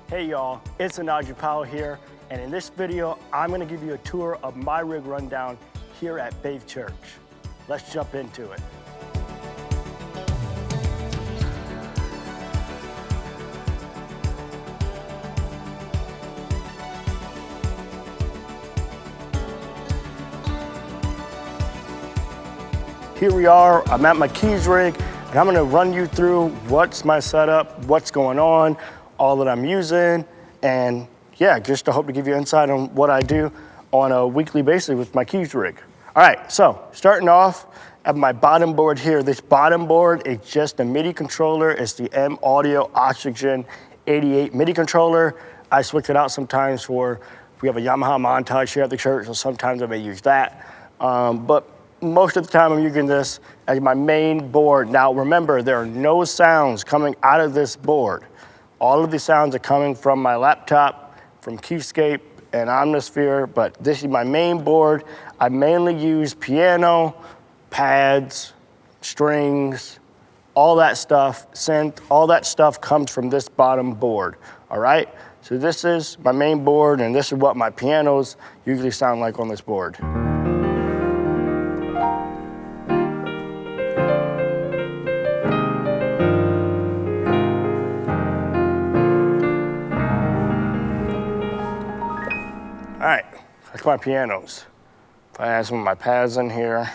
Hey y'all, it's Anaji Powell here, and in this video, I'm gonna give you a tour of my rig rundown here at Faith Church. Let's jump into it. Here we are, I'm at my keys rig, and I'm gonna run you through what's my setup, what's going on, all that I'm using, and yeah, just to hope to give you insight on what I do on a weekly basis with my keys rig. All right, so starting off at my bottom board here. This bottom board is just a MIDI controller. It's the M Audio Oxygen 88 MIDI controller. I switch it out sometimes for, we have a Yamaha montage here at the church, so sometimes I may use that. But most of the time I'm using this as my main board. Now remember, there are no sounds coming out of this board. All of these sounds are coming from my laptop, from Keyscape and Omnisphere, but this is my main board. I mainly use piano, pads, strings, all that stuff, synth, all that stuff comes from this bottom board, all right? So this is my main board, and this is what my pianos usually sound like on this board. All right, that's my pianos. If I add some of my pads in here.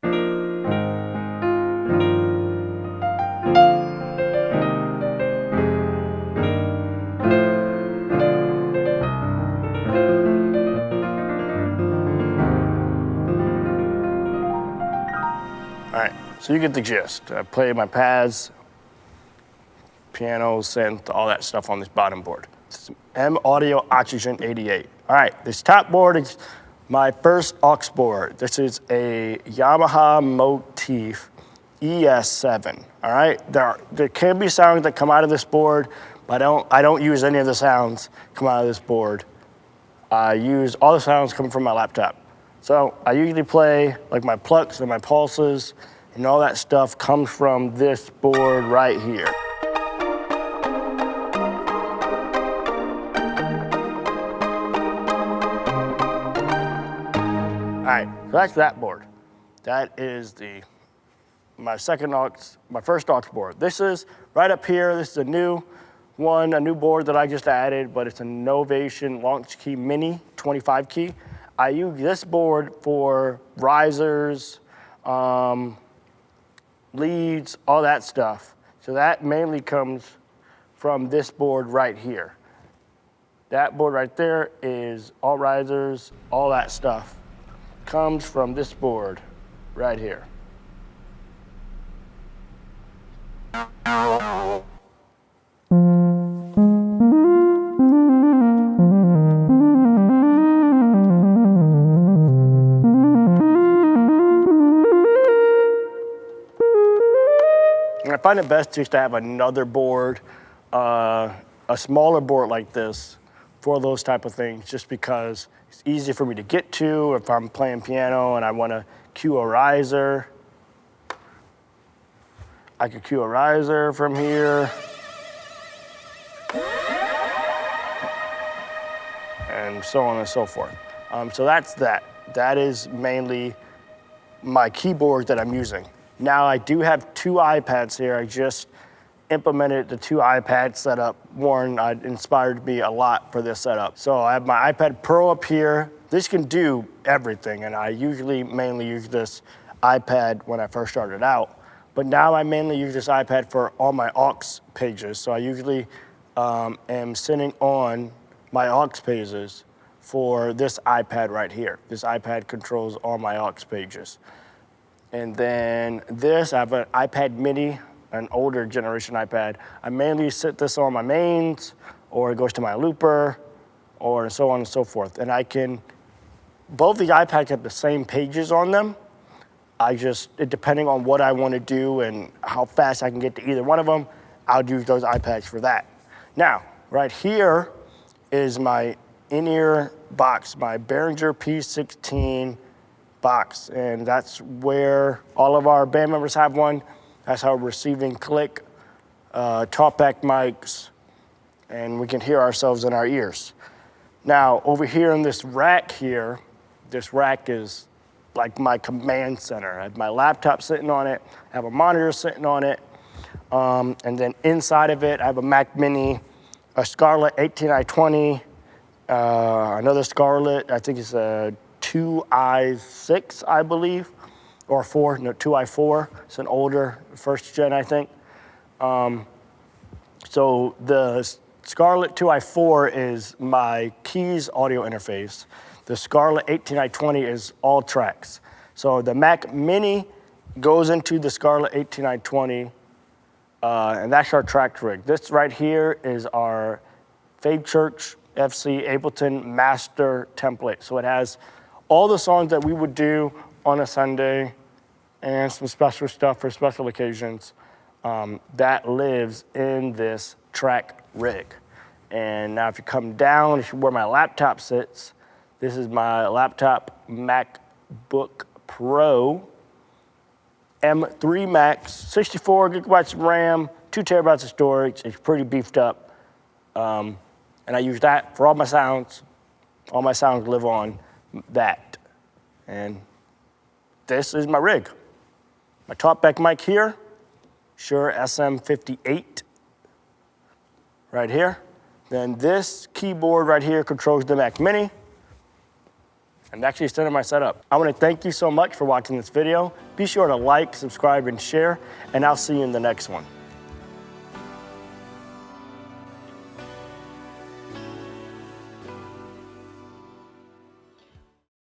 All right, so you get the gist. I play my pads, piano, synth, all that stuff on this bottom board. It's M Audio Oxygen 88. All right, this top board is my first aux board. This is a Yamaha Motif ES7. All right, there can be sounds that come out of this board, but I don't use any of the sounds come out of this board. I use all the sounds coming from my laptop. So I usually play like my Plucks and my pulses, and all that stuff comes from this board right here. All right, so that's that board. That is my first aux board. This is right up here. This is a new one, a new board that I just added, but it's a Novation Launchkey Mini 25 key. I use this board for risers, leads, all that stuff. So that mainly comes from this board right here. That board right there is all risers, all that stuff comes from this board right here. And I find it best just to have another board, a smaller board like this for those type of things, just because it's easy for me to get to if I'm playing piano and I want to cue a riser. I could cue a riser from here. And so on and so forth. So that's that. That is mainly my keyboard that I'm using. Now I do have two iPads here. I just implemented the two iPad setup. Warren inspired me a lot for this setup. So I have my iPad Pro up here. This can do everything, and I usually mainly use this iPad when I first started out. But now I mainly use this iPad for all my aux pages. So I usually am sending on my aux pages for this iPad right here. This iPad controls all my aux pages. And then this, I have an iPad mini, an older generation iPad. I mainly set this on my mains, or it goes to my looper, or so on and so forth. And both the iPads have the same pages on them. Depending on what I want to do and how fast I can get to either one of them, I'll use those iPads for that. Now, right here is my in-ear box, my Behringer P16 box, and that's where all of our band members have one. That's how we're receiving click, talkback mics, and we can hear ourselves in our ears. Now, over here in this rack here, this rack is like my command center. I have my laptop sitting on it, I have a monitor sitting on it, and then inside of it, I have a Mac Mini, a Scarlett 18i20, another Scarlett, I think it's a 2i6, I believe, or 4, no, 2i4. It's an older, first gen, I think. So the Scarlett 2i4 is my keys audio interface. The Scarlett 18i20 is all tracks. So the Mac Mini goes into the Scarlett 18i20, and that's our track rig. This right here is our Fade Church FC Ableton master template. So it has all the songs that we would do on a Sunday and some special stuff for special occasions that lives in this track rig. And now if you come down to where my laptop sits, this is my laptop MacBook Pro M3 Max, 64 gigabytes of RAM, 2 terabytes of storage. It's pretty beefed up. And I use that for all my sounds. All my sounds live on that. And this is my rig. My talkback mic here, Shure SM58 right here. Then this keyboard right here controls the Mac Mini. And actually extended my setup. I want to thank you so much for watching this video. Be sure to like, subscribe, and share, and I'll see you in the next one.